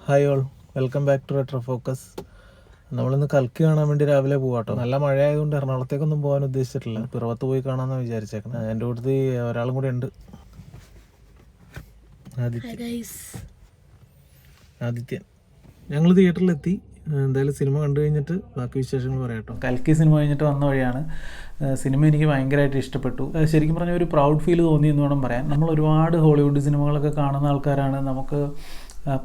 Hi all, welcome back to retro focus. നമ്മളിന്ന് കൽക്കി കാണാൻ വേണ്ടി രാവിലെ പോകാട്ടോ. നല്ല മഴ ആയതുകൊണ്ട് എറണാകുളത്തേക്കൊന്നും പോകാൻ ഉദ്ദേശിച്ചിട്ടില്ല. പിറവത്ത് പോയി കാണാമെന്നാണ് വിചാരിച്ചേക്കുന്നത്. എൻ്റെ കൂട്ടത്തിൽ ഒരാളും കൂടെ ഉണ്ട്, ആദിത്യൻ. ഞങ്ങൾ തിയേറ്ററിലെത്തി. എന്തായാലും സിനിമ കണ്ടു കഴിഞ്ഞിട്ട് ബാക്കി വിശേഷങ്ങൾ പറയാം കേട്ടോ. കൽക്കി സിനിമ കഴിഞ്ഞിട്ട് വന്ന വഴിയാണ്. സിനിമ എനിക്ക് ഭയങ്കരമായിട്ട് ഇഷ്ടപ്പെട്ടു. ശരിക്കും പറഞ്ഞാൽ ഒരു പ്രൗഡ് ഫീൽ തോന്നി എന്ന് വേണം പറയാൻ. നമ്മൾ ഒരുപാട് ഹോളിവുഡ് സിനിമകളൊക്കെ കാണുന്ന ആൾക്കാരാണ്. നമുക്ക്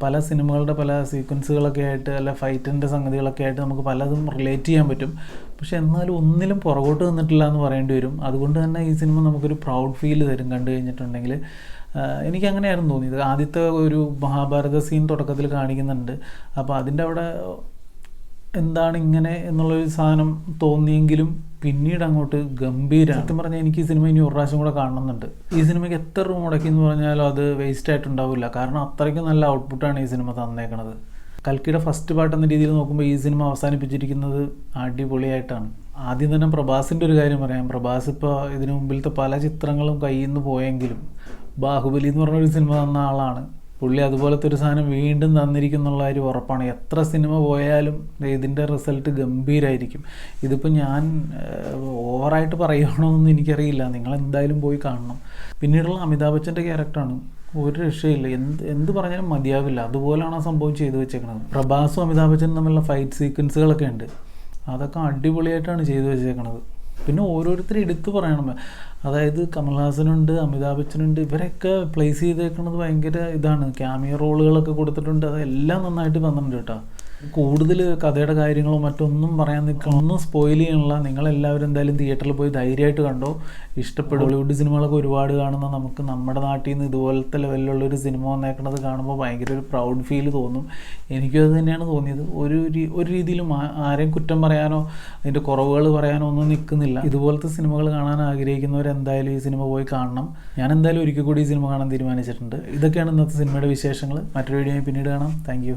പല സിനിമകളുടെ പല സീക്വൻസുകളൊക്കെ ആയിട്ട് അല്ല ഫൈറ്റിൻ്റെ സംഗതികളൊക്കെ ആയിട്ട് നമുക്ക് പലതും റിലേറ്റ് ചെയ്യാൻ പറ്റും. പക്ഷെ എന്നാലും ഒന്നിലും പുറകോട്ട് നിന്നിട്ടില്ല എന്ന് പറയേണ്ടി വരും. അതുകൊണ്ട് തന്നെ ഈ സിനിമ നമുക്കൊരു പ്രൗഡ് ഫീൽ തരും കണ്ടു കഴിഞ്ഞിട്ടുണ്ടെങ്കിൽ. എനിക്കങ്ങനെയായിരുന്നു തോന്നിയത്. ആദ്യത്തെ ഒരു മഹാഭാരത സീൻ തുടക്കത്തിൽ കാണിക്കുന്നുണ്ട്. അപ്പോൾ അതിൻ്റെ അവിടെ എന്താണ് ഇങ്ങനെ എന്നുള്ളൊരു സാധനം തോന്നിയെങ്കിലും പിന്നീട് അങ്ങോട്ട് ഗംഭീരമാണ്. സത്യം പറഞ്ഞാൽ എനിക്ക് ഈ സിനിമ ഇനി ഒരു പ്രാവശ്യം കൂടെ കാണണമെന്നുണ്ട്. ഈ സിനിമയ്ക്ക് എത്ര രൂപ മുടക്കി എന്ന് പറഞ്ഞാലും അത് വേസ്റ്റ് ആയിട്ടുണ്ടാവില്ല. കാരണം അത്രയ്ക്ക് നല്ല ഔട്ട്പുട്ടാണ് ഈ സിനിമ തന്നേക്കണത്. കൽക്കിയുടെ ഫസ്റ്റ് പാർട്ട് എന്ന രീതിയിൽ നോക്കുമ്പോൾ ഈ സിനിമ അവസാനിപ്പിച്ചിരിക്കുന്നത് അടിപൊളിയായിട്ടാണ്. ആദ്യം തന്നെ പ്രഭാസിൻ്റെ ഒരു കാര്യം പറയാം. പ്രഭാസ് ഇപ്പോൾ ഇതിനു മുമ്പിലത്തെ പല ചിത്രങ്ങളും കയ്യിൽ നിന്ന് പോയെങ്കിലും ബാഹുബലി എന്ന് പറഞ്ഞൊരു സിനിമ തന്ന ആളാണ് പുള്ളി. അതുപോലത്തെ ഒരു സാധനം വീണ്ടും തന്നിരിക്കുന്നുള്ള കാര്യം ഉറപ്പാണ്. എത്ര സിനിമ പോയാലും ഇതിൻ്റെ റിസൾട്ട് ഗംഭീരമായിരിക്കും. ഇതിപ്പോൾ ഞാൻ ഓവറായിട്ട് പറയുകയാണോയെന്നൊന്നും എനിക്കറിയില്ല. നിങ്ങളെന്തായാലും പോയി കാണണം. പിന്നീടുള്ള അമിതാഭ് ബച്ചൻ്റെ ക്യാരക്ടറാണ് ഒരു രക്ഷയില്ല. എന്ത് പറഞ്ഞാലും മതിയാവില്ല. അതുപോലെയാണ് ആ സംഭവം ചെയ്തു വെച്ചേക്കുന്നത്. പ്രഭാസും അമിതാഭ് ബച്ചനും തമ്മിലുള്ള ഫൈറ്റ് സീക്വൻസുകളൊക്കെ ഉണ്ട്. അതൊക്കെ അടിപൊളിയായിട്ടാണ് ചെയ്തു വെച്ചേക്കണത്. പിന്നെ ഓരോരുത്തരും എടുത്തു പറയണം. അതായത് കമൽഹാസനുണ്ട്, അമിതാഭ് ബച്ചനുണ്ട്. ഇവരൊക്കെ പ്ലേസ് ചെയ്തേക്കുന്നത് ഭയങ്കര ഇതാണ്. ക്യാമിയോ റോളുകളൊക്കെ കൊടുത്തിട്ടുണ്ട്. അതെല്ലാം നന്നായിട്ട് വന്നിട്ടുണ്ട് കേട്ടോ. കൂടുതൽ കഥയുടെ കാര്യങ്ങളോ മറ്റൊന്നും പറയാൻ നിൽക്കണം, ഒന്നും സ്പോയിൽ ചെയ്യണില്ല. നിങ്ങളെല്ലാവരും എന്തായാലും തിയേറ്ററിൽ പോയി ധൈര്യമായിട്ട് കണ്ടോ. ഇഷ്ടപ്പെടും. ഹോളിവുഡ് സിനിമകളൊക്കെ ഒരുപാട് കാണുന്ന നമുക്ക് നമ്മുടെ നാട്ടിൽ നിന്ന് ഇതുപോലത്തെ ലെവലിലുള്ളൊരു സിനിമ വന്നേക്കണത് കാണുമ്പോൾ ഭയങ്കര ഒരു പ്രൗഡ് ഫീൽ തോന്നും. എനിക്കും അത് തന്നെയാണ് തോന്നിയത്. ഒരു രീതിയിലും ആരെയും കുറ്റം പറയാനോ അതിൻ്റെ കുറവുകൾ പറയാനോ ഒന്നും നിൽക്കുന്നില്ല. ഇതുപോലത്തെ സിനിമകൾ കാണാൻ ആഗ്രഹിക്കുന്നവരെന്തായാലും ഈ സിനിമ പോയി കാണണം. ഞാൻ എന്തായാലും ഒരിക്കൽ കൂടി ഈ സിനിമ കാണാൻ തീരുമാനിച്ചിട്ടുണ്ട്. ഇതൊക്കെയാണ് ഇന്നത്തെ സിനിമയുടെ വിശേഷങ്ങൾ. മറ്റൊരു വീഡിയോ പിന്നീട് കാണാം. താങ്ക്